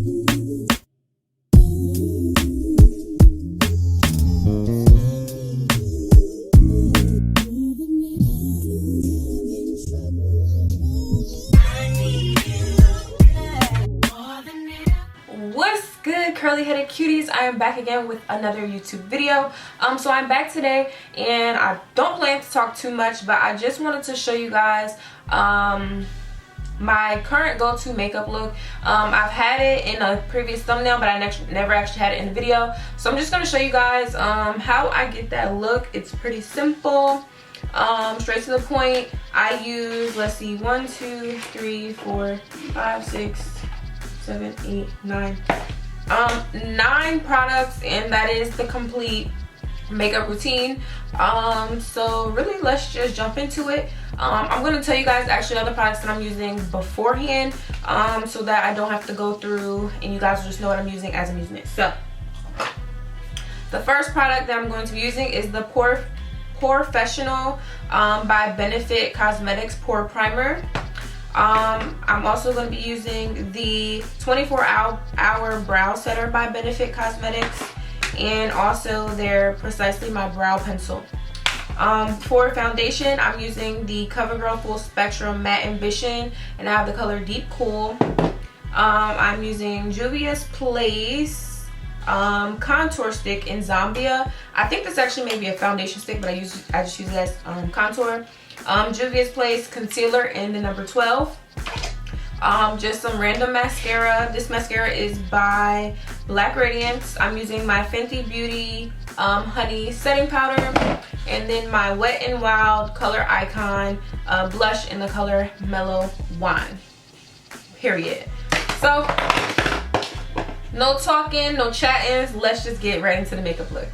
What's good, curly headed cuties? I am back again with another YouTube video. So I'm back today and I don't plan to talk too much, but I just wanted to show you guys my current go-to makeup look. I've had it in a previous thumbnail, but I never actually had it in the video. So I'm just going to show you guys how I get that look. It's pretty simple, straight to the point. I use, let's see, 1 2 3 4 5 6 7 8 9 9 products, and that is the complete makeup routine. So really, let's just jump into it. I'm going to tell you guys actually other products that I'm using beforehand, so that I don't have to go through and you guys will just know what I'm using as I'm using it. So the first product that I'm going to be using is the Professional by Benefit Cosmetics Pore Primer. I'm also going to be using the 24-hour brow setter by Benefit Cosmetics, and also their Precisely My Brow Pencil. For foundation, I'm using the CoverGirl Full Spectrum Matte Ambition, and I have the color Deep Cool. I'm using Juvia's Place contour stick in Zambia. I think this actually may be a foundation stick, but I just use it as contour. Juvia's Place concealer in the number 12. Just some random mascara. This mascara is by Black Radiance. I'm using my Fenty Beauty Honey setting powder, and then my Wet n Wild Color Icon blush in the color Mellow Wine. Period. So no talking, no chatting. Let's just get right into the makeup look.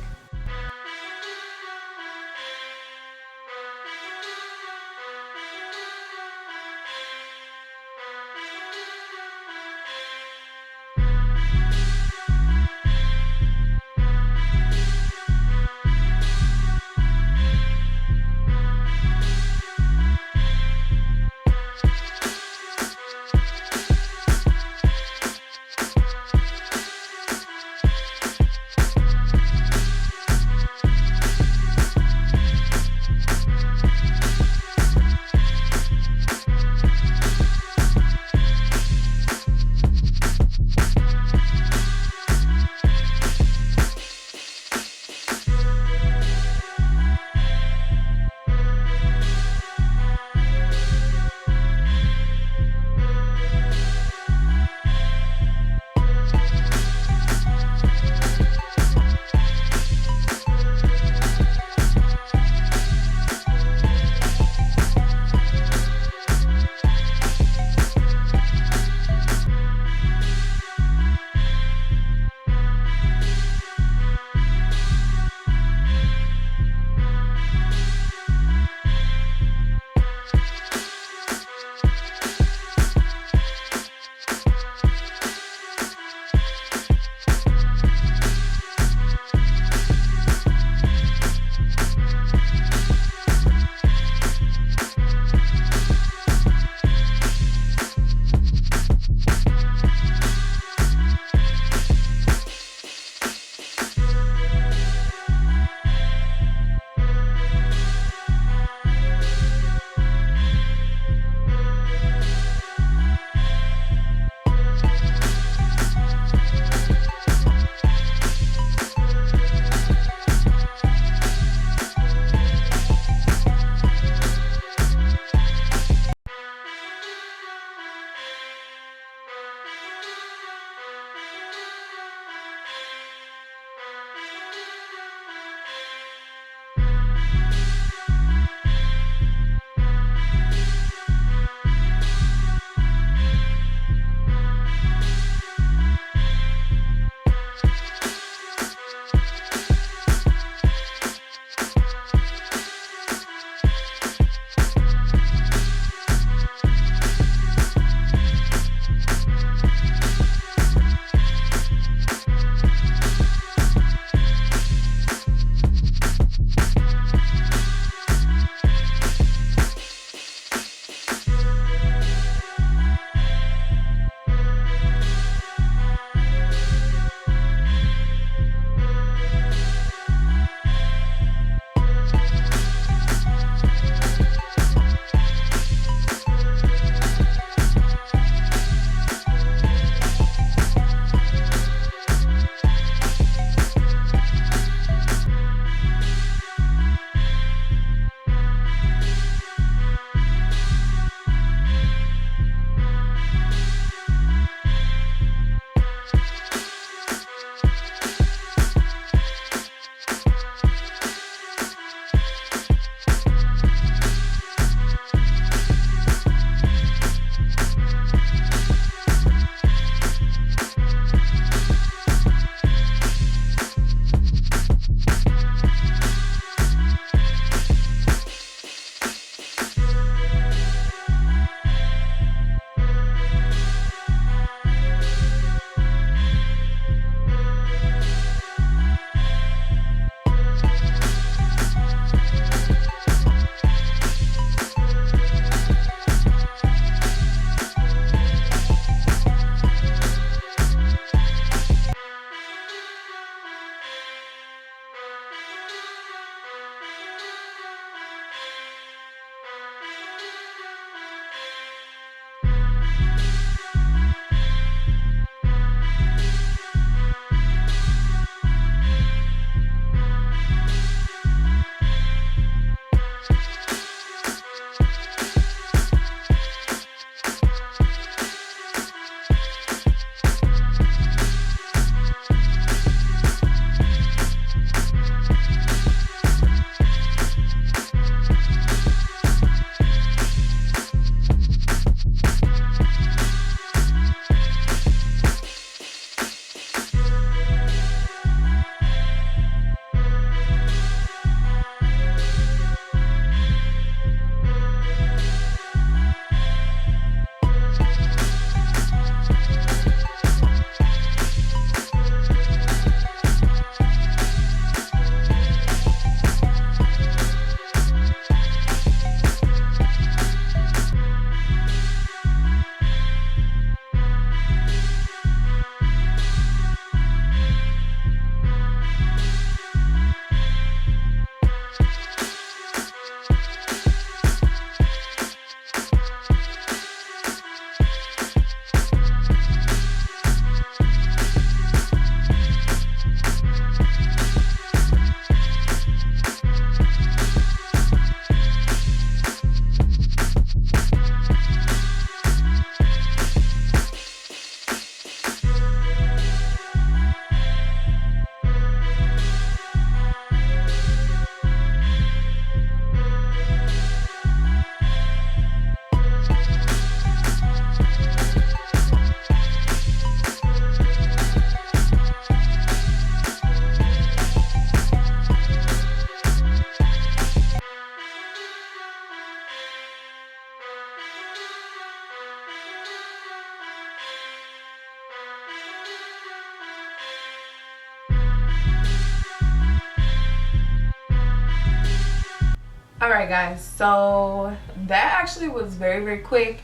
All right, guys, so that actually was very quick,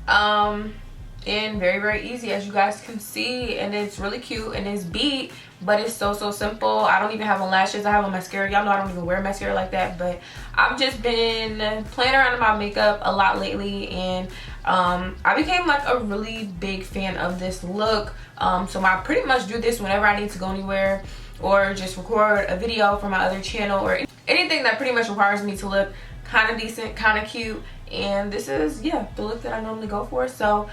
and very easy, as you guys can see, and it's really cute and it's beat, but it's so simple. I don't even have on lashes. I have on mascara. Y'all know I don't even wear mascara like that, but I've just been playing around with my makeup a lot lately, and I became like a really big fan of this look. So I pretty much do this whenever I need to go anywhere or just record a video for my other channel, or anything that pretty much requires me to look kind of decent, kind of cute. And this is, yeah, the look that I normally go for. So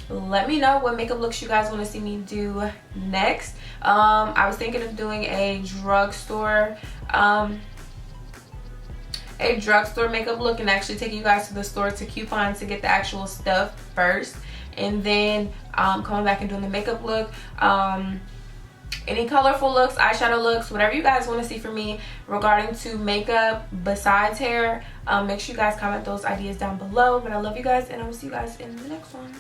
let me know what makeup looks you guys want to see me do next. I was thinking of doing a drugstore makeup look, and actually taking you guys to the store to coupon to get the actual stuff first, and then coming back and doing the makeup look. Any colorful looks, eyeshadow looks, whatever you guys want to see from me regarding to makeup besides hair, make sure you guys comment those ideas down below. But I love you guys, and I will see you guys in the next one.